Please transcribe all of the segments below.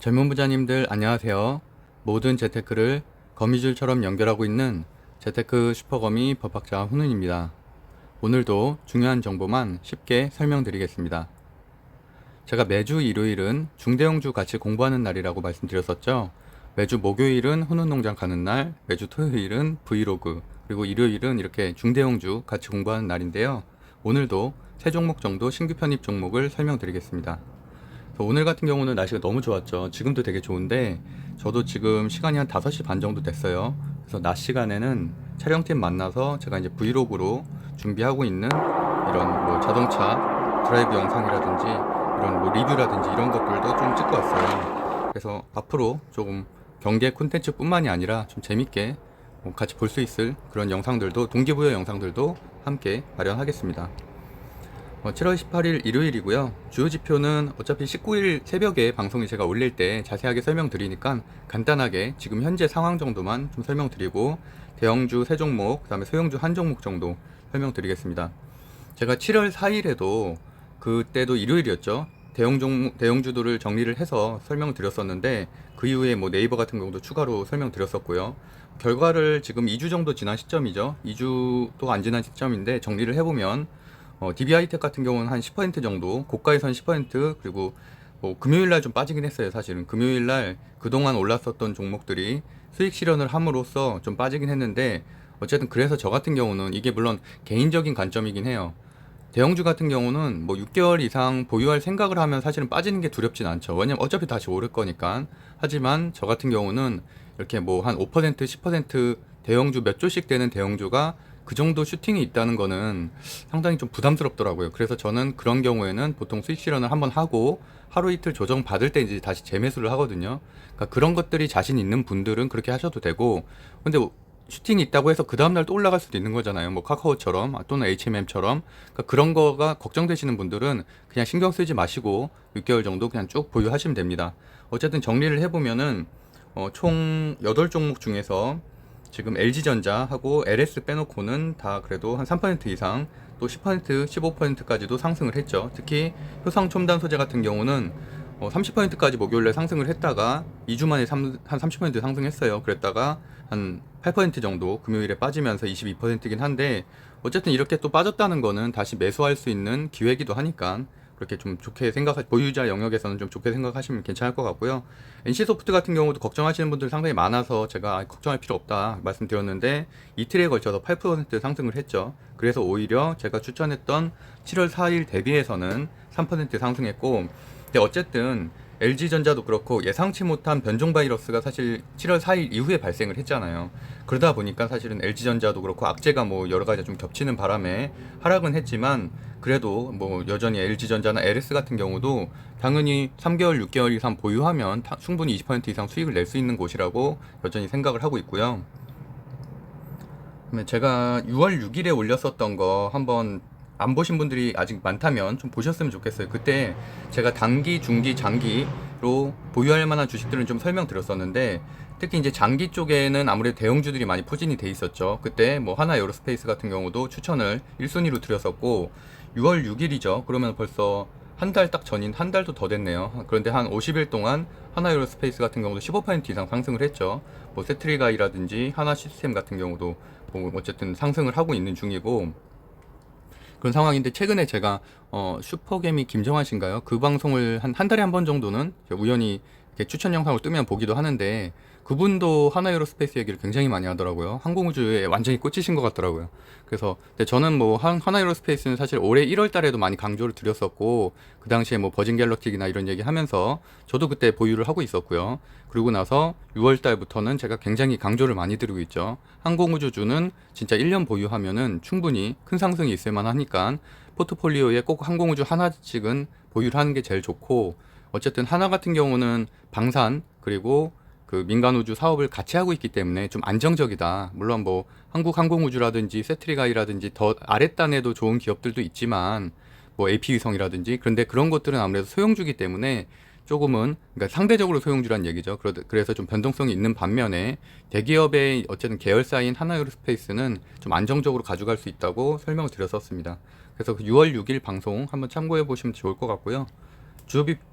젊은 부자님들 안녕하세요. 모든 재테크를 거미줄처럼 연결하고 있는 재테크 슈퍼거미 법학자 훈훈입니다. 오늘도 중요한 정보만 쉽게 설명드리겠습니다. 제가 매주 일요일은 중대형주 같이 공부하는 날이라고 말씀드렸었죠. 매주 목요일은 훈훈농장 가는 날, 매주 토요일은 브이로그, 그리고 일요일은 이렇게 중대형주 같이 공부하는 날인데요. 오늘도 세 종목 정도 신규 편입 종목을 설명드리겠습니다. 오늘 같은 경우는 날씨가 너무 좋았죠. 지금도 되게 좋은데 저도 지금 시간이 한 5시 반 정도 됐어요. 그래서 낮 시간에는 촬영팀 만나서 제가 이제 브이로그로 준비하고 있는 이런 뭐 자동차 드라이브 영상이라든지 이런 뭐 리뷰라든지 이런 것들도 좀 찍고 왔어요. 그래서 앞으로 조금 경제 콘텐츠 뿐만이 아니라 좀 재밌게 같이 볼 수 있을 그런 영상들도, 동기부여 영상들도 함께 마련하겠습니다. 7월 18일 일요일이고요. 주요 지표는 어차피 19일 새벽에 방송에 제가 올릴 때 자세하게 설명드리니까 간단하게 지금 현재 상황 정도만 좀 설명드리고, 대형주 3종목, 그 다음에 소형주 1종목 정도 설명드리겠습니다. 제가 7월 4일에도 그때도 일요일이었죠. 대형주들을 정리를 해서 설명드렸었는데, 그 이후에 뭐 네이버 같은 경우도 추가로 설명드렸었고요. 결과를 지금 2주 정도 지난 시점이죠. 2주도 안 지난 시점인데 정리를 해보면 DB하이텍 같은 경우는 한 10% 정도, 고가에선 10%, 그리고 뭐 금요일날 좀 빠지긴 했어요. 사실은 금요일날 그동안 올랐었던 종목들이 수익 실현을 함으로써 좀 빠지긴 했는데, 어쨌든 그래서 저 같은 경우는 이게 물론 개인적인 관점이긴 해요. 대형주 같은 경우는 뭐 6개월 이상 보유할 생각을 하면 사실은 빠지는 게 두렵진 않죠. 왜냐면 어차피 다시 오를 거니까. 하지만 저 같은 경우는 이렇게 뭐 한 5%, 10% 대형주 몇 조씩 되는 대형주가 그 정도 슈팅이 있다는 거는 상당히 좀 부담스럽더라고요. 그래서 저는 그런 경우에는 보통 수익 실현을 한번 하고 하루 이틀 조정 받을 때 이제 다시 재매수를 하거든요. 그러니까 그런 것들이 자신 있는 분들은 그렇게 하셔도 되고, 근데 슈팅이 있다고 해서 그 다음날 또 올라갈 수도 있는 거잖아요. 뭐 카카오처럼 또는 HMM처럼. 그러니까 그런 거가 걱정되시는 분들은 그냥 신경 쓰지 마시고 6개월 정도 그냥 쭉 보유하시면 됩니다. 어쨌든 정리를 해보면은 총 8종목 중에서 지금 LG전자하고 LS 빼놓고는 다 그래도 한 3% 이상, 또 10%, 15%까지도 상승을 했죠. 특히 효성첨단 소재 같은 경우는 30%까지 목요일에 상승을 했다가 2주 만에 한 30% 상승했어요. 그랬다가 한 8% 정도 금요일에 빠지면서 22%이긴 한데, 어쨌든 이렇게 또 빠졌다는 거는 다시 매수할 수 있는 기회이기도 하니까 그렇게 좀 좋게 보유자 영역에서는 좀 좋게 생각하시면 괜찮을 것 같고요. NC소프트 같은 경우도 걱정하시는 분들 상당히 많아서 제가 걱정할 필요 없다 말씀드렸는데, 이틀에 걸쳐서 8% 상승을 했죠. 그래서 오히려 제가 추천했던 7월 4일 대비해서는 3% 상승했고, 근데 어쨌든 LG전자도 그렇고 예상치 못한 변종 바이러스가 사실 7월 4일 이후에 발생을 했잖아요. 그러다 보니까 사실은 LG전자도 그렇고 악재가 뭐 여러 가지 좀 겹치는 바람에 하락은 했지만, 그래도 뭐 여전히 LG전자나 LS 같은 경우도 당연히 3개월, 6개월 이상 보유하면 충분히 20% 이상 수익을 낼 수 있는 곳이라고 여전히 생각을 하고 있고요. 제가 6월 6일에 올렸었던 거 한번 안 보신 분들이 아직 많다면 좀 보셨으면 좋겠어요. 그때 제가 단기, 중기, 장기로 보유할 만한 주식들은 좀 설명드렸었는데, 특히 이제 장기 쪽에는 아무래도 대형주들이 많이 포진이 돼 있었죠. 그때 뭐 하나 에어로스페이스 같은 경우도 추천을 1순위로 드렸었고, 6월 6일이죠. 그러면 벌써 한 달 딱 전인, 한 달도 더 됐네요. 그런데 한 50일 동안 하나 에어로스페이스 같은 경우도 15% 이상 상승을 했죠. 뭐 세트리가이라든지 하나 시스템 같은 경우도 뭐 어쨌든 상승을 하고 있는 중이고, 그런 상황인데, 최근에 제가 슈퍼개미 김정환 씨인가요? 그 방송을 한 달에 한 번 정도는 우연히 이렇게 추천 영상을 뜨면 보기도 하는데, 그분도 하나에어로스페이스 얘기를 굉장히 많이 하더라고요. 항공우주에 완전히 꽂히신 것 같더라고요. 그래서 근데 저는 뭐 하나에어로스페이스는 사실 올해 1월 달에도 많이 강조를 드렸었고, 그 당시에 뭐 버진 갤럭틱이나 이런 얘기 하면서 저도 그때 보유를 하고 있었고요. 그리고 나서 6월 달부터는 제가 굉장히 강조를 많이 드리고 있죠. 항공우주주는 진짜 1년 보유하면은 충분히 큰 상승이 있을 만하니까 포트폴리오에 꼭 항공우주 하나씩은 보유를 하는 게 제일 좋고, 어쨌든 하나 같은 경우는 방산 그리고 그 민간우주 사업을 같이 하고 있기 때문에 좀 안정적이다. 물론 뭐 한국항공우주라든지 세트리가이라든지 더 아랫단에도 좋은 기업들도 있지만, 뭐 AP위성이라든지, 그런데 그런 것들은 아무래도 소형주기 때문에 조금은, 그러니까 상대적으로 소형주란 얘기죠. 그래서 좀 변동성이 있는 반면에 대기업의 어쨌든 계열사인 하나에어로스페이스는 좀 안정적으로 가져갈 수 있다고 설명을 드렸었습니다. 그래서 그 6월 6일 방송 한번 참고해 보시면 좋을 것 같고요.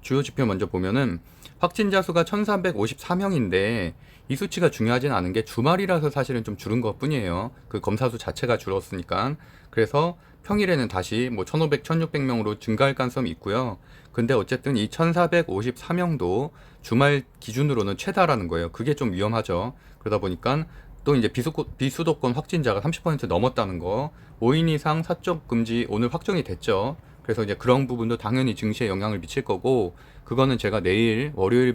주요 지표 먼저 보면은 확진자 수가 1354명인데 이 수치가 중요하진 않은 게 주말이라서 사실은 좀 줄은 것 뿐이에요. 그 검사 수 자체가 줄었으니까. 그래서 평일에는 다시 뭐 1500, 1600명으로 증가할 가능성이 있고요. 근데 어쨌든 이 1454명도 주말 기준으로는 최다라는 거예요. 그게 좀 위험하죠. 그러다 보니까 또 이제 비수도권 확진자가 30% 넘었다는 거, 5인 이상 사적 금지 오늘 확정이 됐죠. 그래서 이제 그런 부분도 당연히 증시에 영향을 미칠 거고, 그거는 제가 내일 월요일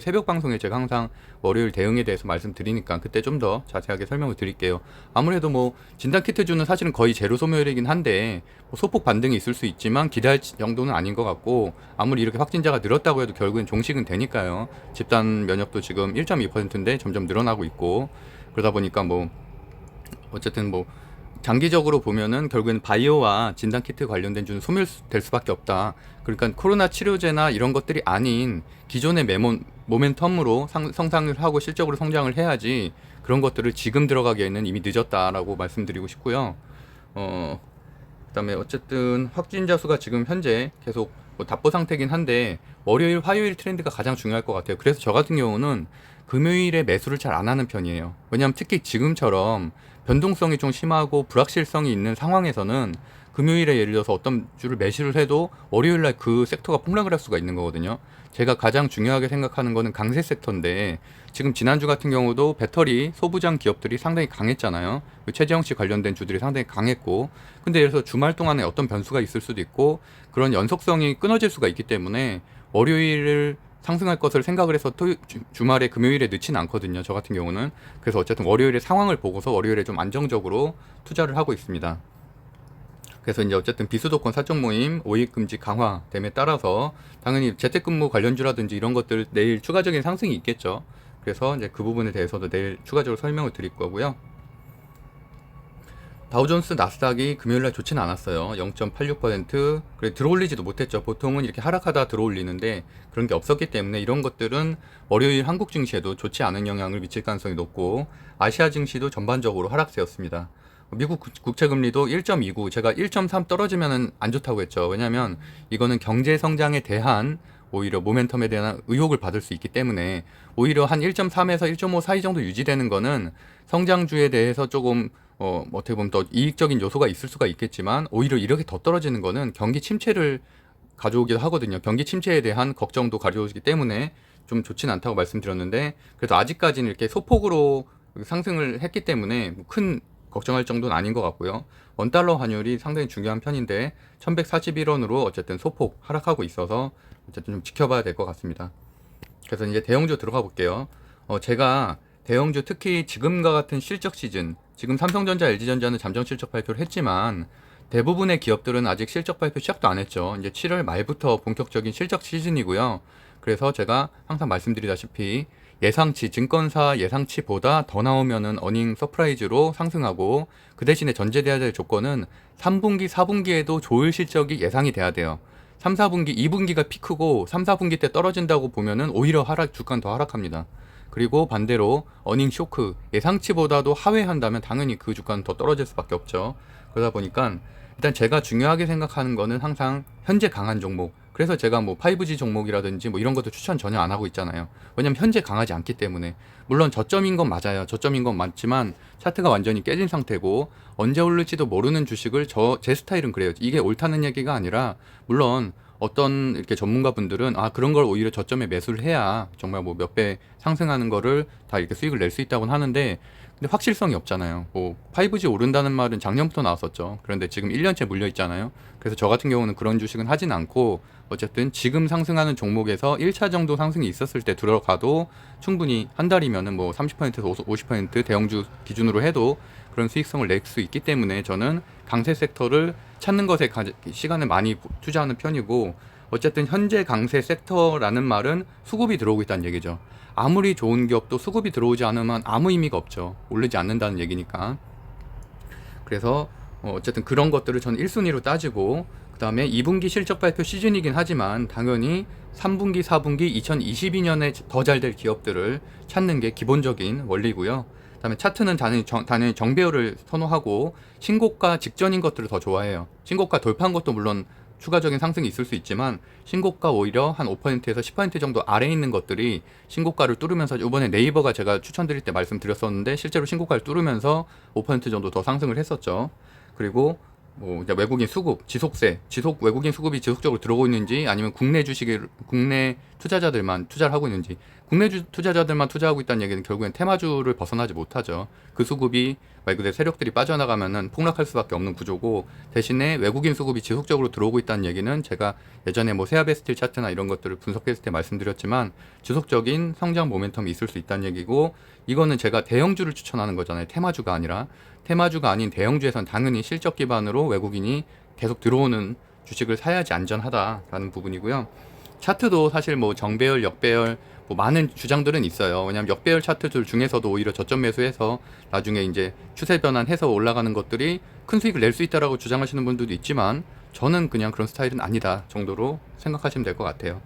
새벽 방송에 제가 항상 월요일 대응에 대해서 말씀드리니까 그때 좀 더 자세하게 설명을 드릴게요. 아무래도 뭐 진단키트주는 사실은 거의 제로 소멸이긴 한데 뭐 소폭 반등이 있을 수 있지만 기대할 정도는 아닌 것 같고, 아무리 이렇게 확진자가 늘었다고 해도 결국엔 종식은 되니까요. 집단 면역도 지금 1.2%인데 점점 늘어나고 있고, 그러다 보니까 뭐 어쨌든 뭐 장기적으로 보면은 결국엔 바이오와 진단키트 관련된 주는 소멸될 수밖에 없다. 그러니까 코로나 치료제나 이런 것들이 아닌 기존의 모멘텀으로 성장을 하고 실적으로 성장을 해야지, 그런 것들을 지금 들어가기에는 이미 늦었다라고 말씀드리고 싶고요. 그다음에 어쨌든 확진자 수가 지금 현재 계속 뭐 답보 상태긴 한데 월요일, 화요일 트렌드가 가장 중요할 것 같아요. 그래서 저 같은 경우는 금요일에 매수를 잘 안 하는 편이에요. 왜냐하면 특히 지금처럼 변동성이 좀 심하고 불확실성이 있는 상황에서는 금요일에 예를 들어서 어떤 주를 매수를 해도 월요일날 그 섹터가 폭락을 할 수가 있는 거거든요. 제가 가장 중요하게 생각하는 거는 강세 섹터인데, 지금 지난주 같은 경우도 배터리 소부장 기업들이 상당히 강했잖아요. 최재형 씨 관련된 주들이 상당히 강했고, 근데 예를 들어서 주말 동안에 어떤 변수가 있을 수도 있고 그런 연속성이 끊어질 수가 있기 때문에 월요일을 상승할 것을 생각을 해서 주말에 금요일에 넣지는 않거든요. 저 같은 경우는. 그래서 어쨌든 월요일의 상황을 보고서 월요일에 좀 안정적으로 투자를 하고 있습니다. 그래서 이제 어쨌든 비수도권 사적 모임 5일 금지 강화됨에 따라서 당연히 재택근무 관련주라든지 이런 것들 내일 추가적인 상승이 있겠죠. 그래서 이제 그 부분에 대해서도 내일 추가적으로 설명을 드릴 거고요. 다우존스 나스닥이 금요일날 좋지는 않았어요. 0.86%. 그래 들어올리지도 못했죠. 보통은 이렇게 하락하다 들어올리는데 그런 게 없었기 때문에 이런 것들은 월요일 한국 증시에도 좋지 않은 영향을 미칠 가능성이 높고, 아시아 증시도 전반적으로 하락세였습니다. 미국 국채금리도 1.29, 제가 1.3 떨어지면 안 좋다고 했죠. 왜냐하면 이거는 경제 성장에 대한 오히려 모멘텀에 대한 의혹을 받을 수 있기 때문에, 오히려 한 1.3에서 1.5 사이 정도 유지되는 거는 성장주에 대해서 조금 어떻게 보면 더 이익적인 요소가 있을 수가 있겠지만, 오히려 이렇게 더 떨어지는 거는 경기 침체를 가져오기도 하거든요. 경기 침체에 대한 걱정도 가져오기 때문에 좀 좋진 않다고 말씀드렸는데, 그래도 아직까지는 이렇게 소폭으로 상승을 했기 때문에 큰 걱정할 정도는 아닌 것 같고요. 원달러 환율이 상당히 중요한 편인데 1141원으로 어쨌든 소폭 하락하고 있어서 어쨌든 좀 지켜봐야 될 것 같습니다. 그래서 이제 대형주 들어가 볼게요. 제가 대형주 특히 지금과 같은 실적 시즌, 지금 삼성전자, LG전자는 잠정 실적 발표를 했지만 대부분의 기업들은 아직 실적 발표 시작도 안 했죠. 이제 7월 말부터 본격적인 실적 시즌이고요. 그래서 제가 항상 말씀드리다시피 증권사 예상치보다 더 나오면은 어닝 서프라이즈로 상승하고, 그 대신에 전제돼야 될 조건은 3분기, 4분기에도 좋을 실적이 예상이 돼야 돼요. 3, 4분기, 2분기가 피크고 3, 4분기 때 떨어진다고 보면은 오히려 주가는 더 하락합니다. 그리고 반대로 어닝 쇼크, 예상치보다도 하회한다면 당연히 그 주가는 더 떨어질 수밖에 없죠. 그러다 보니까 일단 제가 중요하게 생각하는 거는 항상 현재 강한 종목. 그래서 제가 뭐 5G 종목이라든지 뭐 이런 것도 추천 전혀 안 하고 있잖아요. 왜냐면 현재 강하지 않기 때문에. 물론 저점인 건 맞아요. 저점인 건 맞지만 차트가 완전히 깨진 상태고 언제 오를지도 모르는 주식을 제 스타일은 그래요. 이게 옳다는 얘기가 아니라, 물론 어떤 이렇게 전문가분들은 그런 걸 오히려 저점에 매수를 해야 정말 뭐 몇 배 상승하는 거를 다 이렇게 수익을 낼 수 있다고는 하는데, 근데 확실성이 없잖아요. 뭐 5G 오른다는 말은 작년부터 나왔었죠. 그런데 지금 1년째 물려 있잖아요. 그래서 저 같은 경우는 그런 주식은 하진 않고, 어쨌든 지금 상승하는 종목에서 1차 정도 상승이 있었을 때 들어가도 충분히 한 달이면은 뭐 30%에서 50% 대형주 기준으로 해도 그런 수익성을 낼 수 있기 때문에 저는 강세 섹터를 찾는 것에 시간을 많이 투자하는 편이고, 어쨌든 현재 강세 섹터라는 말은 수급이 들어오고 있다는 얘기죠. 아무리 좋은 기업도 수급이 들어오지 않으면 아무 의미가 없죠. 오르지 않는다는 얘기니까. 그래서 어쨌든 그런 것들을 저는 1순위로 따지고, 그 다음에 2분기 실적 발표 시즌이긴 하지만 당연히 3분기, 4분기 2022년에 더 잘 될 기업들을 찾는 게 기본적인 원리고요. 그 다음에 차트는 당연히 정배열을 선호하고 신고가 직전인 것들을 더 좋아해요. 신고가 돌파한 것도 물론 추가적인 상승이 있을 수 있지만 신고가 오히려 한 5%에서 10% 정도 아래에 있는 것들이 신고가를 뚫으면서 이번에 네이버가 제가 추천드릴 때 말씀드렸었는데 실제로 신고가를 뚫으면서 5% 정도 더 상승을 했었죠. 그리고 뭐 이제 외국인 수급, 지속세, 외국인 수급이 지속적으로 들어오고 있는지 아니면 국내 투자자들만 투자를 하고 있는지 투자자들만 투자하고 있다는 얘기는 결국엔 테마주를 벗어나지 못하죠. 그 수급이 말 그대로 세력들이 빠져나가면은 폭락할 수밖에 없는 구조고 대신에 외국인 수급이 지속적으로 들어오고 있다는 얘기는 제가 예전에 뭐 세아베스틸 차트나 이런 것들을 분석했을 때 말씀드렸지만 지속적인 성장 모멘텀이 있을 수 있다는 얘기고 이거는 제가 대형주를 추천하는 거잖아요. 테마주가 아니라. 테마주가 아닌 대형주에선 당연히 실적 기반으로 외국인이 계속 들어오는 주식을 사야지 안전하다라는 부분이고요. 차트도 사실 뭐 정배열, 역배열 뭐 많은 주장들은 있어요. 왜냐하면 역배열 차트들 중에서도 오히려 저점 매수해서 나중에 이제 추세 변환해서 올라가는 것들이 큰 수익을 낼 수 있다라고 주장하시는 분들도 있지만 저는 그냥 그런 스타일은 아니다 정도로 생각하시면 될 것 같아요.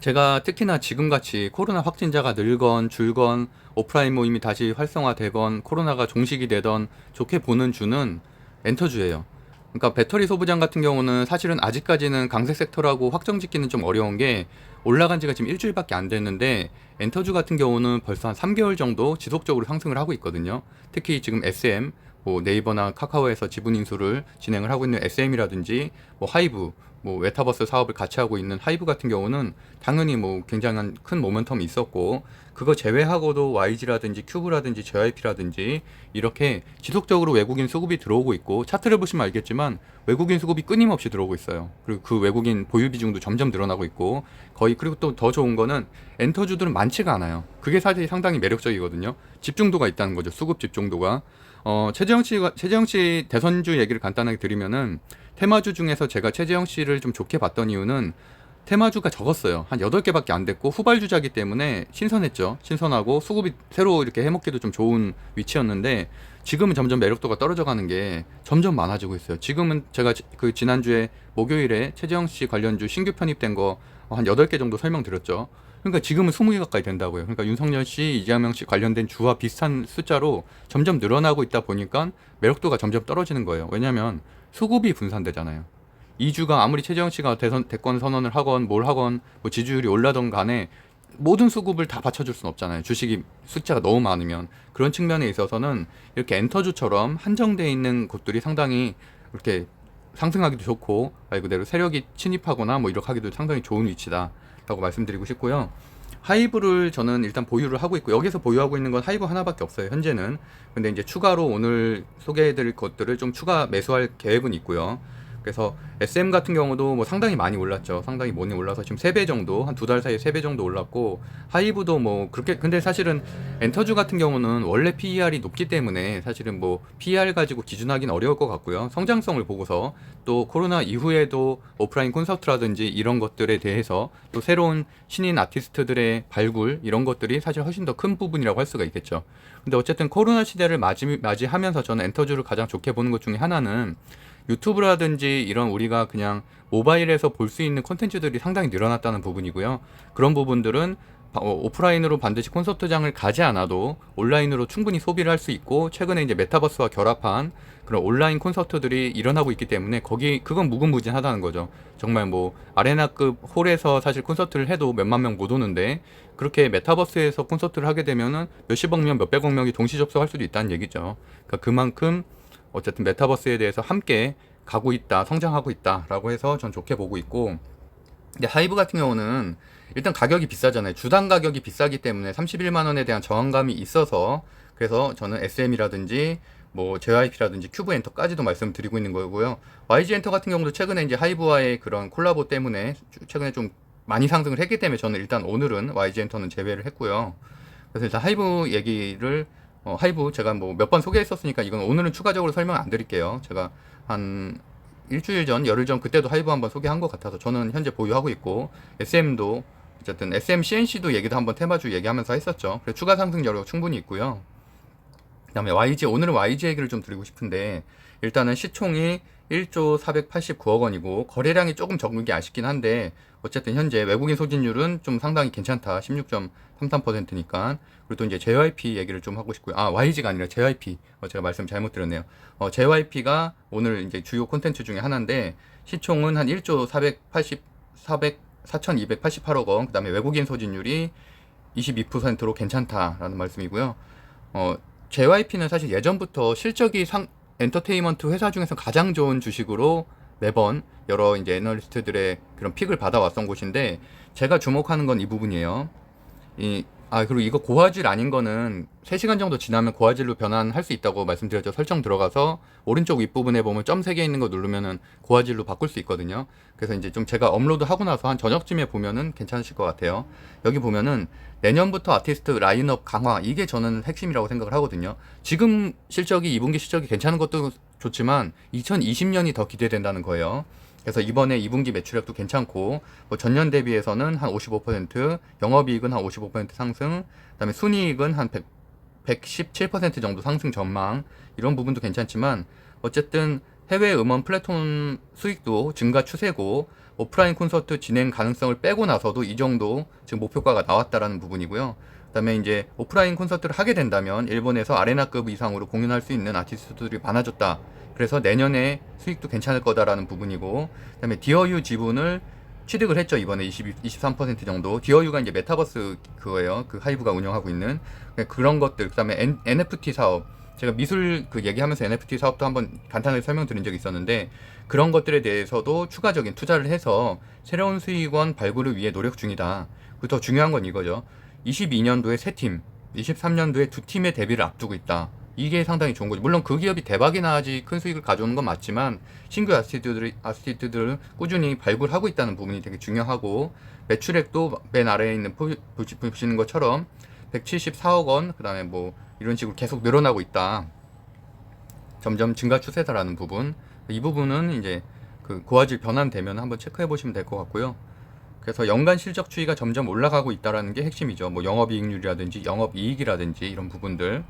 제가 특히나 지금같이 코로나 확진자가 늘건 줄건 오프라인 모임이 다시 활성화되건 코로나가 종식이 되던 좋게 보는 주는 엔터주예요. 그러니까 배터리 소부장 같은 경우는 사실은 아직까지는 강세 섹터라고 확정 짓기는 좀 어려운 게 올라간 지가 지금 일주일밖에 안 됐는데 엔터주 같은 경우는 벌써 한 3개월 정도 지속적으로 상승을 하고 있거든요. 특히 지금 SM, 뭐 네이버나 카카오에서 지분 인수를 진행을 하고 있는 SM이라든지 뭐 하이브, 뭐 메타버스 사업을 같이 하고 있는 하이브 같은 경우는 당연히 뭐 굉장한 큰 모멘텀이 있었고 그거 제외하고도 YG라든지 큐브라든지 JYP라든지 이렇게 지속적으로 외국인 수급이 들어오고 있고 차트를 보시면 알겠지만 외국인 수급이 끊임없이 들어오고 있어요. 그리고 그 외국인 보유 비중도 점점 늘어나고 있고 거의 그리고 또 더 좋은 거는 엔터주들은 많지가 않아요. 그게 사실 상당히 매력적이거든요. 집중도가 있다는 거죠. 수급 집중도가. 최재형 씨 대선주 얘기를 간단하게 드리면은 테마주 중에서 제가 최재형 씨를 좀 좋게 봤던 이유는 테마주가 적었어요. 한 8개밖에 안 됐고 후발주자기 때문에 신선했죠. 신선하고 수급이 새로 이렇게 해먹기도 좀 좋은 위치였는데 지금은 점점 매력도가 떨어져 가는 게 점점 많아지고 있어요. 지금은 제가 그 지난주에 목요일에 최재형 씨 관련주 신규 편입된 거 한 8개 정도 설명드렸죠. 그러니까 지금은 20개 가까이 된다고요. 그러니까 윤석열 씨, 이재명 씨 관련된 주와 비슷한 숫자로 점점 늘어나고 있다 보니까 매력도가 점점 떨어지는 거예요. 왜냐하면 수급이 분산되잖아요. 이 주가 아무리 최재형 씨가 대권 선언을 하건 뭘 하건 뭐 지지율이 올라던 간에 모든 수급을 다 받쳐줄 수는 없잖아요. 주식이 숫자가 너무 많으면 그런 측면에 있어서는 이렇게 엔터주처럼 한정되어 있는 곳들이 상당히 이렇게 상승하기도 좋고 말 그대로 세력이 침입하거나 뭐 이렇게 하기도 상당히 좋은 위치다라고 말씀드리고 싶고요. 하이브를 저는 일단 보유를 하고 있고 여기서 보유하고 있는 건 하이브 하나밖에 없어요 현재는. 근데 이제 추가로 오늘 소개해드릴 것들을 좀 추가 매수할 계획은 있고요. 그래서 SM 같은 경우도 뭐 상당히 많이 올랐죠. 상당히 많이 올라서 지금 3배 정도, 한 2달 사이에 3배 정도 올랐고, 하이브도 뭐 그렇게, 근데 사실은 엔터주 같은 경우는 원래 PER이 높기 때문에 사실은 뭐 PER 가지고 기준하기는 어려울 것 같고요. 성장성을 보고서 또 코로나 이후에도 오프라인 콘서트라든지 이런 것들에 대해서 또 새로운 신인 아티스트들의 발굴 이런 것들이 사실 훨씬 더 큰 부분이라고 할 수가 있겠죠. 근데 어쨌든 코로나 시대를 맞이하면서 저는 엔터주를 가장 좋게 보는 것 중에 하나는 유튜브라든지 이런 우리가 그냥 모바일에서 볼 수 있는 콘텐츠들이 상당히 늘어났다는 부분이고요. 그런 부분들은 오프라인으로 반드시 콘서트장을 가지 않아도 온라인으로 충분히 소비를 할 수 있고 최근에 이제 메타버스와 결합한 그런 온라인 콘서트들이 일어나고 있기 때문에 그건 무궁무진하다는 거죠. 정말 뭐 아레나급 홀에서 사실 콘서트를 해도 몇만 명 못 오는데 그렇게 메타버스에서 콘서트를 하게 되면은 몇십억 명, 몇백억 명이 동시 접속할 수도 있다는 얘기죠. 그러니까 그만큼 어쨌든 메타버스에 대해서 함께 가고 있다, 성장하고 있다라고 해서 전 좋게 보고 있고, 근데 하이브 같은 경우는 일단 가격이 비싸잖아요. 주당 가격이 비싸기 때문에 31만 원에 대한 저항감이 있어서 그래서 저는 SM이라든지 뭐 JYP라든지 큐브 엔터까지도 말씀드리고 있는 거고요. YG 엔터 같은 경우도 최근에 이제 하이브와의 그런 콜라보 때문에 최근에 좀 많이 상승을 했기 때문에 저는 일단 오늘은 YG 엔터는 제외를 했고요. 그래서 일단 하이브 얘기를 하이브 제가 뭐 몇 번 소개했었으니까 이건 오늘은 추가적으로 설명 안 드릴게요. 제가 한 일주일 전, 열흘 전 그때도 하이브 한번 소개한 것 같아서 저는 현재 보유하고 있고 SM도 어쨌든 SM CNC도 얘기도 한번 테마주 얘기하면서 했었죠. 그래서 추가 상승 여력 충분히 있고요. 그다음에 YG 오늘은 YG 얘기를 좀 드리고 싶은데 일단은 시총이 1조 489억 원이고 거래량이 조금 적은 게 아쉽긴 한데 어쨌든 현재 외국인 소진율은 좀 상당히 괜찮다. 16.33%니까. 그리고 또 이제 JYP 얘기를 좀 하고 싶고요. YG가 아니라 JYP. 제가 말씀 잘못 드렸네요. JYP가 오늘 이제 주요 콘텐츠 중에 하나인데 시총은 한 1조 4,288억 원, 그 다음에 외국인 소진율이 22%로 괜찮다라는 말씀이고요. JYP는 사실 예전부터 실적이 엔터테인먼트 회사 중에서 가장 좋은 주식으로 매번 여러 이제 애널리스트들의 그런 픽을 받아왔던 곳인데, 제가 주목하는 건 이 부분이에요. 그리고 이거 고화질 아닌 거는 3시간 정도 지나면 고화질로 변환할 수 있다고 말씀드렸죠. 설정 들어가서 오른쪽 윗부분에 보면 점 3개 있는 거 누르면은 고화질로 바꿀 수 있거든요. 그래서 이제 좀 제가 업로드 하고 나서 한 저녁쯤에 보면은 괜찮으실 것 같아요. 여기 보면은 내년부터 아티스트 라인업 강화, 이게 저는 핵심이라고 생각을 하거든요. 지금 실적이 2분기 실적이 괜찮은 것도 좋지만 2020년이 더 기대된다는 거예요. 그래서 이번에 2분기 매출액도 괜찮고, 뭐 전년 대비해서는 한 55%, 영업이익은 한 55% 상승, 그다음에 순이익은 한 117% 정도 상승 전망, 이런 부분도 괜찮지만 어쨌든 해외 음원 플랫폼 수익도 증가 추세고, 오프라인 콘서트 진행 가능성을 빼고 나서도 이 정도 지금 목표가가 나왔다라는 부분이고요. 그다음에 이제 오프라인 콘서트를 하게 된다면 일본에서 아레나급 이상으로 공연할 수 있는 아티스트들이 많아졌다. 그래서 내년에 수익도 괜찮을 거다라는 부분이고, 그다음에 디어유 지분을 취득을 했죠. 이번에 23% 정도. 디어유가 이제 메타버스 그거예요. 그 하이브가 운영하고 있는 그런 것들. 그다음에 NFT 사업. 제가 미술 그 얘기하면서 NFT 사업도 한번 간단하게 설명드린 적이 있었는데, 그런 것들에 대해서도 추가적인 투자를 해서 새로운 수익원 발굴을 위해 노력 중이다. 그리고 더 중요한 건 이거죠. 22년도에 3팀, 23년도에 2팀의 데뷔를 앞두고 있다. 이게 상당히 좋은 거죠. 물론 그 기업이 대박이 나야지 큰 수익을 가져오는 건 맞지만, 신규 아티스트들을 꾸준히 발굴하고 있다는 부분이 되게 중요하고, 매출액도 맨 아래에 있는 보시는 것처럼 174억 원, 그 다음에 뭐 이런 식으로 계속 늘어나고 있다. 점점 증가 추세다라는 부분. 이 부분은 이제 그 고화질 변환되면 한번 체크해 보시면 될 것 같고요. 그래서 연간 실적 추이가 점점 올라가고 있다라는 게 핵심이죠. 뭐 영업이익률이라든지 영업이익이라든지 이런 부분들.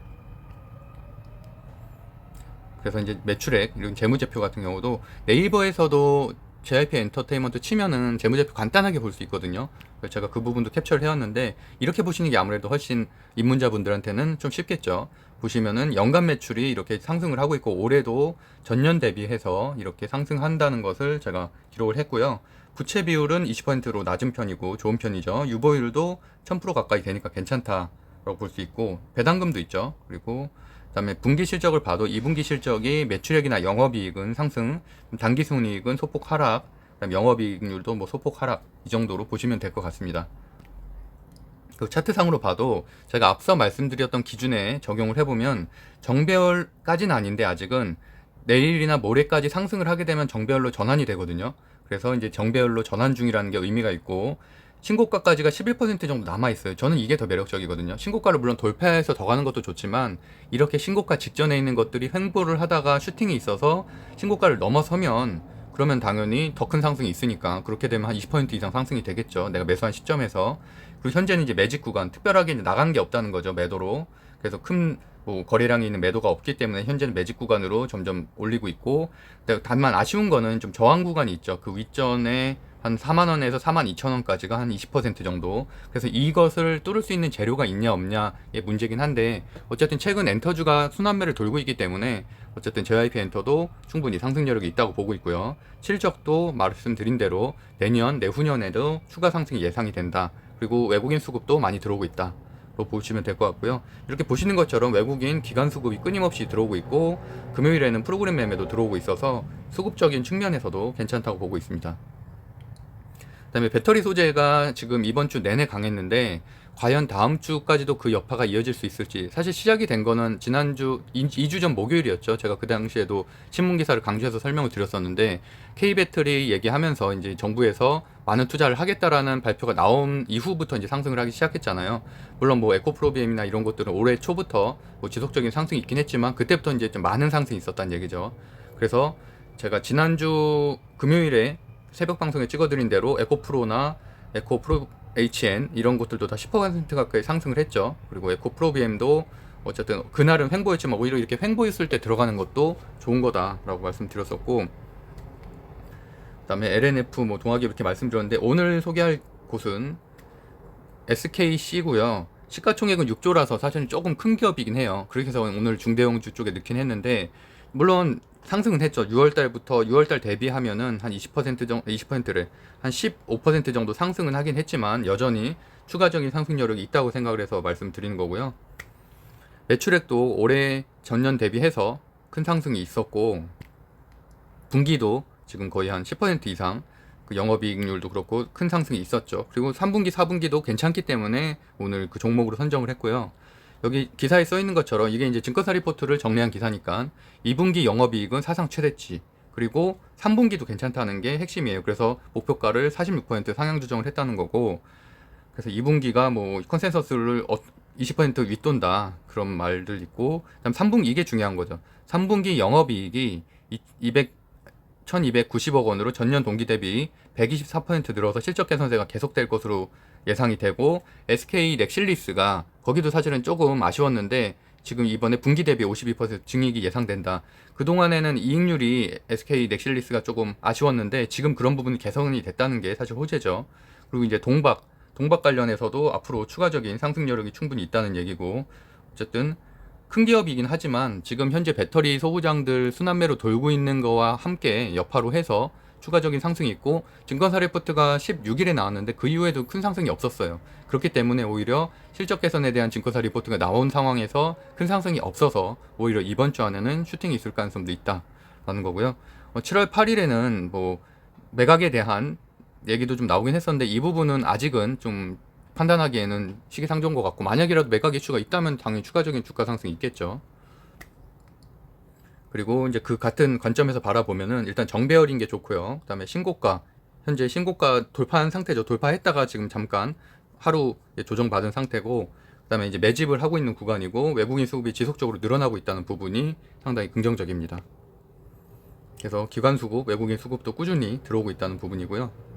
그래서 이제 매출액, 이런 재무제표 같은 경우도 네이버에서도 JYP 엔터테인먼트 치면은 재무제표 간단하게 볼 수 있거든요. 그래서 제가 그 부분도 캡처를 해왔는데, 이렇게 보시는 게 아무래도 훨씬 입문자분들한테는 좀 쉽겠죠. 보시면은 연간 매출이 이렇게 상승을 하고 있고, 올해도 전년 대비해서 이렇게 상승한다는 것을 제가 기록을 했고요. 부채 비율은 20%로 낮은 편이고 좋은 편이죠. 유보율도 1000% 가까이 되니까 괜찮다라고 볼 수 있고, 배당금도 있죠. 그리고 그다음에 분기 실적을 봐도 2분기 실적이 매출액이나 영업이익은 상승, 당기순이익은 소폭 하락, 그다음 영업이익률도 뭐 소폭 하락, 이 정도로 보시면 될 것 같습니다. 그 차트상으로 봐도 제가 앞서 말씀드렸던 기준에 적용을 해보면 정배열까지는 아닌데, 아직은 내일이나 모레까지 상승을 하게 되면 정배열로 전환이 되거든요. 그래서 이제 정배열로 전환 중이라는 게 의미가 있고, 신고가까지가 11% 정도 남아있어요. 저는 이게 더 매력적이거든요. 신고가를 물론 돌파해서 더 가는 것도 좋지만, 이렇게 신고가 직전에 있는 것들이 횡보를 하다가 슈팅이 있어서 신고가를 넘어서면, 그러면 당연히 더 큰 상승이 있으니까 그렇게 되면 한 20% 이상 상승이 되겠죠. 내가 매수한 시점에서. 그리고 현재는 이제 매직 구간, 특별하게 이제 나간 게 없다는 거죠. 매도로. 그래서 큰 뭐 거래량이 있는 매도가 없기 때문에 현재는 매직 구간으로 점점 올리고 있고, 다만 아쉬운 거는 좀 저항 구간이 있죠. 그 윗전에 한 4만원에서 42,000원까지가 한 20% 정도. 그래서 이것을 뚫을 수 있는 재료가 있냐 없냐의 문제긴 한데, 어쨌든 최근 엔터주가 순환매를 돌고 있기 때문에 어쨌든 JYP 엔터도 충분히 상승 여력이 있다고 보고 있고요. 실적도 말씀드린 대로 내년, 내후년에도 추가 상승이 예상이 된다. 그리고 외국인 수급도 많이 들어오고 있다. 보시면 될 것 같고요. 이렇게 보시는 것처럼 외국인 기관 수급이 끊임없이 들어오고 있고, 금요일에는 프로그램 매매도 들어오고 있어서 수급적인 측면에서도 괜찮다고 보고 있습니다. 그다음에 배터리 소재가 지금 이번 주 내내 강했는데, 과연 다음 주까지도 그 여파가 이어질 수 있을지. 사실 시작이 된 거는 지난주 2주 전 목요일이었죠. 제가 그 당시에도 신문 기사를 강조해서 설명을 드렸었는데, K배터리 얘기하면서 이제 정부에서 많은 투자를 하겠다라는 발표가 나온 이후부터 이제 상승을 하기 시작했잖아요. 물론 뭐 에코프로비엠이나 이런 것들은 올해 초부터 뭐 지속적인 상승이 있긴 했지만, 그때부터 이제 좀 많은 상승이 있었다는 얘기죠. 그래서 제가 지난주 금요일에 새벽 방송에 찍어드린 대로 에코프로나 에코프로 HN 이런 것들도 다 10% 가까이 상승을 했죠. 그리고 에코프로 BM도 어쨌든 그날은 횡보였지만 오히려 이렇게 횡보했을 때 들어가는 것도 좋은 거다라고 말씀드렸었고, 그다음에 LNF 뭐 동학이 이렇게 말씀드렸는데, 오늘 소개할 곳은 SKC고요. 시가총액은 6조라서 사실은 조금 큰 기업이긴 해요. 그렇게 해서 오늘 중대형주 쪽에 넣긴 했는데, 물론 상승은 했죠. 6월달 대비하면은 한 20% 정도, 20%래. 한 15% 정도 상승은 하긴 했지만 여전히 추가적인 상승 여력이 있다고 생각을 해서 말씀드리는 거고요. 매출액도 올해 전년 대비해서 큰 상승이 있었고, 분기도 지금 거의 한 10% 이상, 그 영업이익률도 그렇고 큰 상승이 있었죠. 그리고 3분기, 4분기도 괜찮기 때문에 오늘 그 종목으로 선정을 했고요. 여기 기사에 써 있는 것처럼 이게 이제 증권사 리포트를 정리한 기사니까 2분기 영업이익은 사상 최대치, 그리고 3분기도 괜찮다는 게 핵심이에요. 그래서 목표가를 46% 상향 조정을 했다는 거고, 그래서 2분기가 뭐 컨센서스를 20% 윗돈다 그런 말들 있고, 그다음 3분기 이게 중요한 거죠. 3분기 영업이익이 1290억 원으로 전년 동기 대비 124% 늘어서 실적 개선세가 계속될 것으로 예상이 되고, SK 넥실리스가 거기도 사실은 조금 아쉬웠는데 지금 이번에 분기 대비 52% 증이익이 예상된다. 그동안에는 이익률이 SK 넥실리스가 조금 아쉬웠는데 지금 그런 부분이 개선이 됐다는 게 사실 호재죠. 그리고 이제 동박 관련해서도 앞으로 추가적인 상승 여력이 충분히 있다는 얘기고, 어쨌든 큰 기업이긴 하지만 지금 현재 배터리 소부장들 순환매로 돌고 있는 거와 함께 여파로 해서 추가적인 상승이 있고, 증권사 리포트가 16일에 나왔는데 그 이후에도 큰 상승이 없었어요. 그렇기 때문에 오히려 실적 개선에 대한 증권사 리포트가 나온 상황에서 큰 상승이 없어서 오히려 이번 주 안에는 슈팅이 있을 가능성도 있다라는 거고요. 7월 8일에는 뭐 매각에 대한 얘기도 좀 나오긴 했었는데 이 부분은 아직은 좀 판단하기에는 시기상조인 것 같고, 만약이라도 매각 이슈가 있다면 당연히 추가적인 주가 상승이 있겠죠. 그리고 이제 그 같은 관점에서 바라보면은 일단 정배열인 게 좋고요. 그다음에 신고가, 현재 신고가 돌파한 상태죠. 돌파했다가 지금 잠깐 하루 조정받은 상태고, 그다음에 이제 매집을 하고 있는 구간이고, 외국인 수급이 지속적으로 늘어나고 있다는 부분이 상당히 긍정적입니다. 그래서 기관 수급, 외국인 수급도 꾸준히 들어오고 있다는 부분이고요.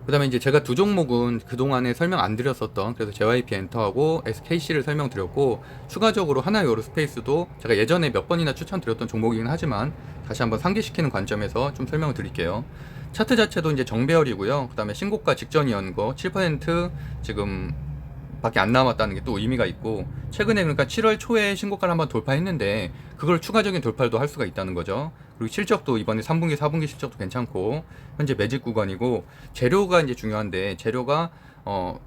그 다음에 이제 제가 두 종목은 그동안에 설명 안 드렸었던, 그래서 JYP 엔터하고 SKC를 설명드렸고, 추가적으로 하나요로스페이스도 제가 예전에 몇 번이나 추천드렸던 종목이긴 하지만 다시 한번 상기시키는 관점에서 좀 설명을 드릴게요. 차트 자체도 이제 정배열이고요. 그 다음에 신고가 직전이었는 거 7% 지금 밖에 안 남았다는 게 또 의미가 있고, 최근에 그러니까 7월 초에 신고가를 한번 돌파했는데 그걸 추가적인 돌파도 할 수가 있다는 거죠. 그리고 실적도 이번에 3분기, 4분기 실적도 괜찮고 현재 매집 구간이고, 재료가 이제 중요한데 재료가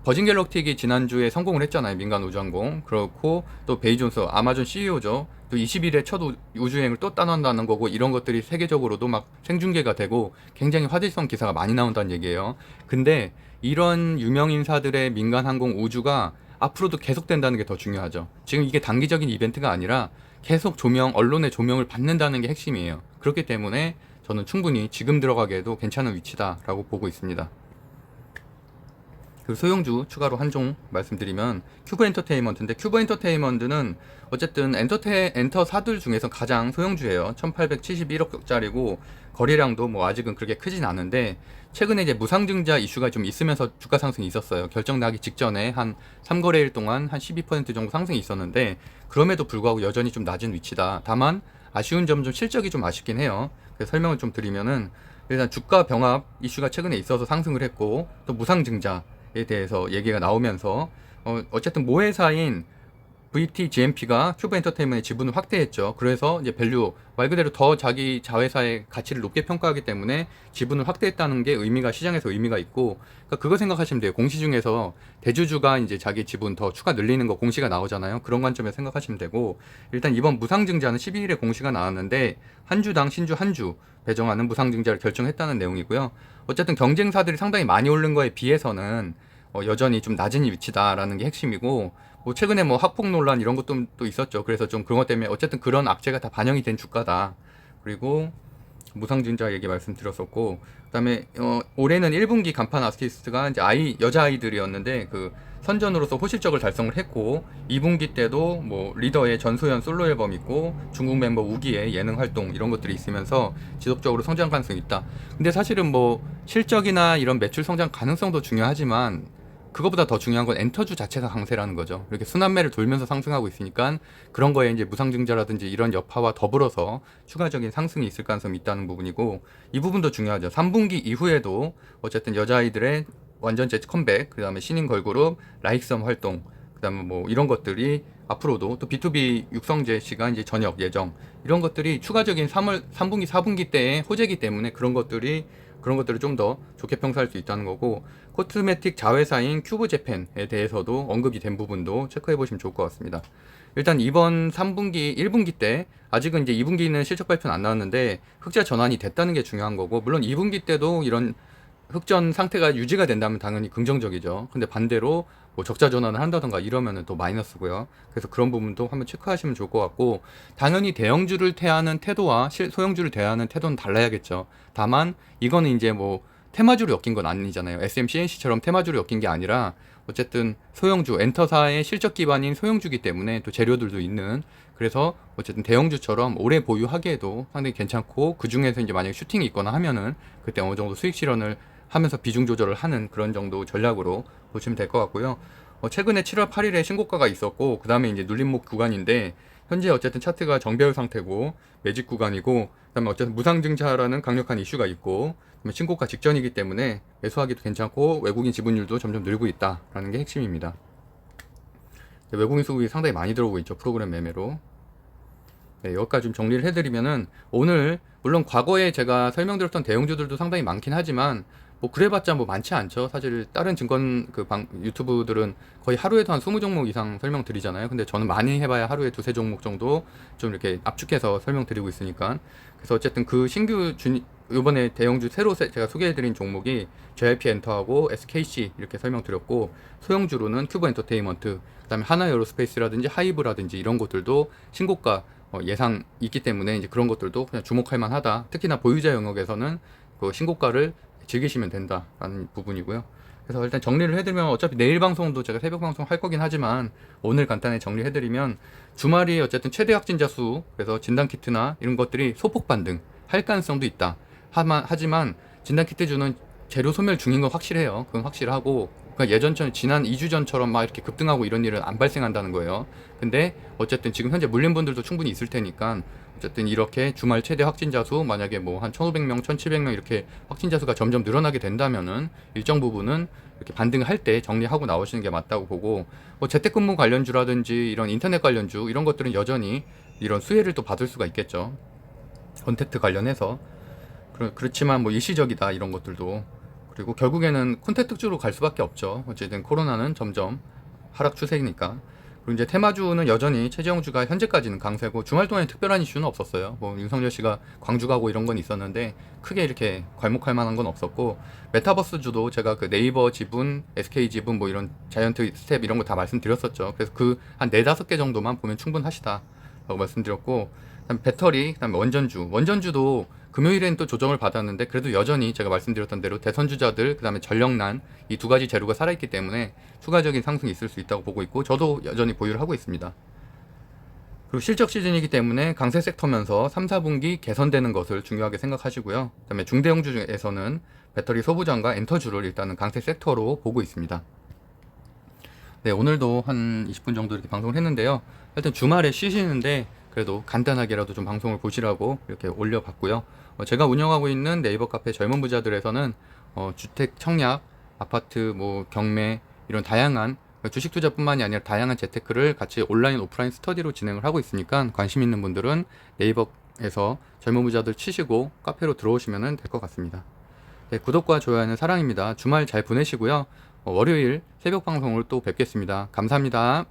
버진 갤럭틱이 지난주에 성공을 했잖아요. 민간 우주항공. 그렇고 또 베이존스 아마존 CEO죠. 또 20일에 첫 우주여행을 또 떠난다는 거고, 이런 것들이 세계적으로도 막 생중계가 되고 굉장히 화제성 기사가 많이 나온다는 얘기예요. 근데 이런 유명 인사들의 민간 항공 우주가 앞으로도 계속된다는 게 더 중요하죠. 지금 이게 단기적인 이벤트가 아니라 계속 언론의 조명을 받는다는 게 핵심이에요. 그렇기 때문에 저는 충분히 지금 들어가기에도 괜찮은 위치다라고 보고 있습니다. 그 소형주 추가로 한 종 말씀드리면 큐브 엔터테인먼트인데, 큐브 엔터테인먼트는 어쨌든 엔터사들 중에서 가장 소형주예요. 1871억짜리고 거래량도 뭐 아직은 그렇게 크진 않은데, 최근에 이제 무상증자 이슈가 좀 있으면서 주가 상승이 있었어요. 결정 나기 직전에 한 3거래일 동안 한 12% 정도 상승이 있었는데, 그럼에도 불구하고 여전히 좀 낮은 위치다. 다만 아쉬운 점은 좀 실적이 좀 아쉽긴 해요. 그래서 설명을 좀 드리면은, 일단 주가 병합 이슈가 최근에 있어서 상승을 했고, 또 무상증자에 대해서 얘기가 나오면서 어쨌든 모회사인 VT GMP가 큐브 엔터테인먼트의 지분을 확대했죠. 그래서 이제 밸류 말 그대로 더 자기 자회사의 가치를 높게 평가하기 때문에 지분을 확대했다는 게 시장에서 의미가 있고, 그러니까 그거 생각하시면 돼요. 공시 중에서 대주주가 이제 자기 지분 더 추가 늘리는 거 공시가 나오잖아요. 그런 관점에서 생각하시면 되고, 일단 이번 무상증자는 12일에 공시가 나왔는데 한 주당 신주 한 주 배정하는 무상증자를 결정했다는 내용이고요. 어쨌든 경쟁사들이 상당히 많이 오른 거에 비해서는 여전히 좀 낮은 위치다라는 게 핵심이고, 뭐 최근에 뭐 학폭 논란 이런 것도 또 있었죠. 그래서 좀 그런 것 때문에 어쨌든 그런 악재가 다 반영이 된 주가다. 그리고 무상증자 얘기 말씀드렸었고, 그다음에 올해는 1분기 간판 아티스트가 이제 여자 아이들이었는데 그 선전으로서 호실적을 달성을 했고, 2분기 때도 뭐 리더의 전소연 솔로 앨범 있고 중국 멤버 우기의 예능 활동 이런 것들이 있으면서 지속적으로 성장 가능성이 있다. 근데 사실은 뭐 실적이나 이런 매출 성장 가능성도 중요하지만 그거보다 더 중요한 건 엔터주 자체가 강세라는 거죠. 이렇게 순환매를 돌면서 상승하고 있으니까 그런 거에 이제 무상증자라든지 이런 여파와 더불어서 추가적인 상승이 있을 가능성이 있다는 부분이고, 이 부분도 중요하죠. 3분기 이후에도 어쨌든 여자아이들의 완전체 컴백, 그 다음에 신인 걸그룹 라이크섬 활동, 그 다음에 뭐 이런 것들이 앞으로도 또 B2B 육성제 시간 이제 저녁 예정 이런 것들이 추가적인 3분기 4분기 때의 호재이기 때문에 그런 것들을 좀 더 좋게 평가할 수 있다는 거고, 코스메틱 자회사인 큐브 재팬에 대해서도 언급이 된 부분도 체크해 보시면 좋을 것 같습니다. 일단 이번 3분기 1분기 때 아직은 이제 2분기는 실적 발표는 안 나왔는데 흑자 전환이 됐다는 게 중요한 거고, 물론 2분기 때도 이런 흑전 상태가 유지가 된다면 당연히 긍정적이죠. 근데 반대로 뭐 적자 전환을 한다던가 이러면은 또 마이너스고요. 그래서 그런 부분도 한번 체크하시면 좋을 것 같고, 당연히 대형주를 대하는 태도와 소형주를 대하는 태도는 달라야겠죠. 다만 이거는 이제 뭐 테마주로 엮인 건 아니잖아요. SMCNC처럼 테마주로 엮인 게 아니라 어쨌든 소형주, 엔터사의 실적 기반인 소형주기 때문에 또 재료들도 있는, 그래서 어쨌든 대형주처럼 오래 보유하기에도 상당히 괜찮고, 그 중에서 이제 만약에 슈팅이 있거나 하면은 그때 어느 정도 수익 실현을 하면서 비중 조절을 하는 그런 정도 전략으로 보시면 될 것 같고요. 최근에 7월 8일에 신고가가 있었고, 그 다음에 이제 눌림목 구간인데, 현재 어쨌든 차트가 정배열 상태고 매직 구간이고, 그다음에 어쨌든 무상증자라는 강력한 이슈가 있고, 그다음에 신고가 직전이기 때문에 매수하기도 괜찮고 외국인 지분율도 점점 늘고 있다라는 게 핵심입니다. 외국인 수급이 상당히 많이 들어오고 있죠, 프로그램 매매로. 네, 여기까지 좀 정리를 해드리면은, 오늘 물론 과거에 제가 설명드렸던 대형주들도 상당히 많긴 하지만 뭐 그래봤자 뭐 많지 않죠. 사실 다른 증권 유튜브들은 거의 하루에도 한 20종목 이상 설명드리잖아요. 근데 저는 많이 해봐야 하루에 두세 종목 정도 좀 이렇게 압축해서 설명드리고 있으니까. 그래서 어쨌든 그 신규 이번에 대형주 새로 제가 소개해드린 종목이 JYP 엔터하고 SKC 이렇게 설명드렸고, 소형주로는 큐브 엔터테인먼트, 그다음에 하나 에어로스페이스라든지 하이브라든지 이런 것들도 신고가 예상 있기 때문에 이제 그런 것들도 그냥 주목할 만하다. 특히나 보유자 영역에서는 그 신고가를 즐기시면 된다라는 부분이고요. 그래서 일단 정리를 해드리면, 어차피 내일 방송도 제가 새벽 방송 할 거긴 하지만 오늘 간단히 정리해드리면, 주말이 어쨌든 최대 확진자 수, 그래서 진단키트나 이런 것들이 소폭 반등 할 가능성도 있다. 하지만 진단키트주는 재료 소멸 중인 건 확실해요. 그건 확실하고, 그러니까 예전처럼 지난 2주 전처럼 막 이렇게 급등하고 이런 일은 안 발생한다는 거예요. 근데 어쨌든 지금 현재 물린 분들도 충분히 있을 테니까, 어쨌든 이렇게 주말 최대 확진자 수 만약에 뭐 한 1,500명, 1,700명 이렇게 확진자 수가 점점 늘어나게 된다면은 일정 부분은 이렇게 반등을 할 때 정리하고 나오시는 게 맞다고 보고, 뭐 재택근무 관련주라든지 이런 인터넷 관련주 이런 것들은 여전히 이런 수혜를 또 받을 수가 있겠죠. 컨택트 관련해서. 그렇지만 뭐 일시적이다 이런 것들도. 그리고 결국에는 콘텐츠주로 갈 수밖에 없죠. 어쨌든 코로나는 점점 하락 추세이니까. 그리고 이제 테마주는 여전히 최재형주가 현재까지는 강세고, 주말 동안에 특별한 이슈는 없었어요. 뭐 윤석열 씨가 광주 가고 이런 건 있었는데 크게 이렇게 괄목할 만한 건 없었고, 메타버스주도 제가 그 네이버 지분, SK 지분 뭐 이런 자이언트 스텝 이런 거 다 말씀드렸었죠. 그래서 그 한 4-5개 정도만 보면 충분하시다라고 말씀드렸고, 그다음에 배터리, 그다음에 원전주도 금요일엔 또 조정을 받았는데 그래도 여전히 제가 말씀드렸던 대로 대선주자들, 그다음에 전력난 이 두 가지 재료가 살아있기 때문에 추가적인 상승이 있을 수 있다고 보고 있고, 저도 여전히 보유를 하고 있습니다. 그리고 실적 시즌이기 때문에 강세 섹터면서 3, 4분기 개선되는 것을 중요하게 생각하시고요. 그다음에 중대형주 중에서는 배터리 소부장과 엔터주를 일단은 강세 섹터로 보고 있습니다. 네, 오늘도 한 20분 정도 이렇게 방송을 했는데요. 하여튼 주말에 쉬시는데 그래도 간단하게라도 좀 방송을 보시라고 이렇게 올려봤고요. 제가 운영하고 있는 네이버 카페 젊은 부자들에서는 주택 청약, 아파트, 뭐 경매 이런 다양한 주식 투자뿐만이 아니라 다양한 재테크를 같이 온라인, 오프라인 스터디로 진행을 하고 있으니까, 관심 있는 분들은 네이버에서 젊은 부자들 치시고 카페로 들어오시면 될 것 같습니다. 네, 구독과 좋아요는 사랑입니다. 주말 잘 보내시고요. 월요일 새벽 방송을 또 뵙겠습니다. 감사합니다.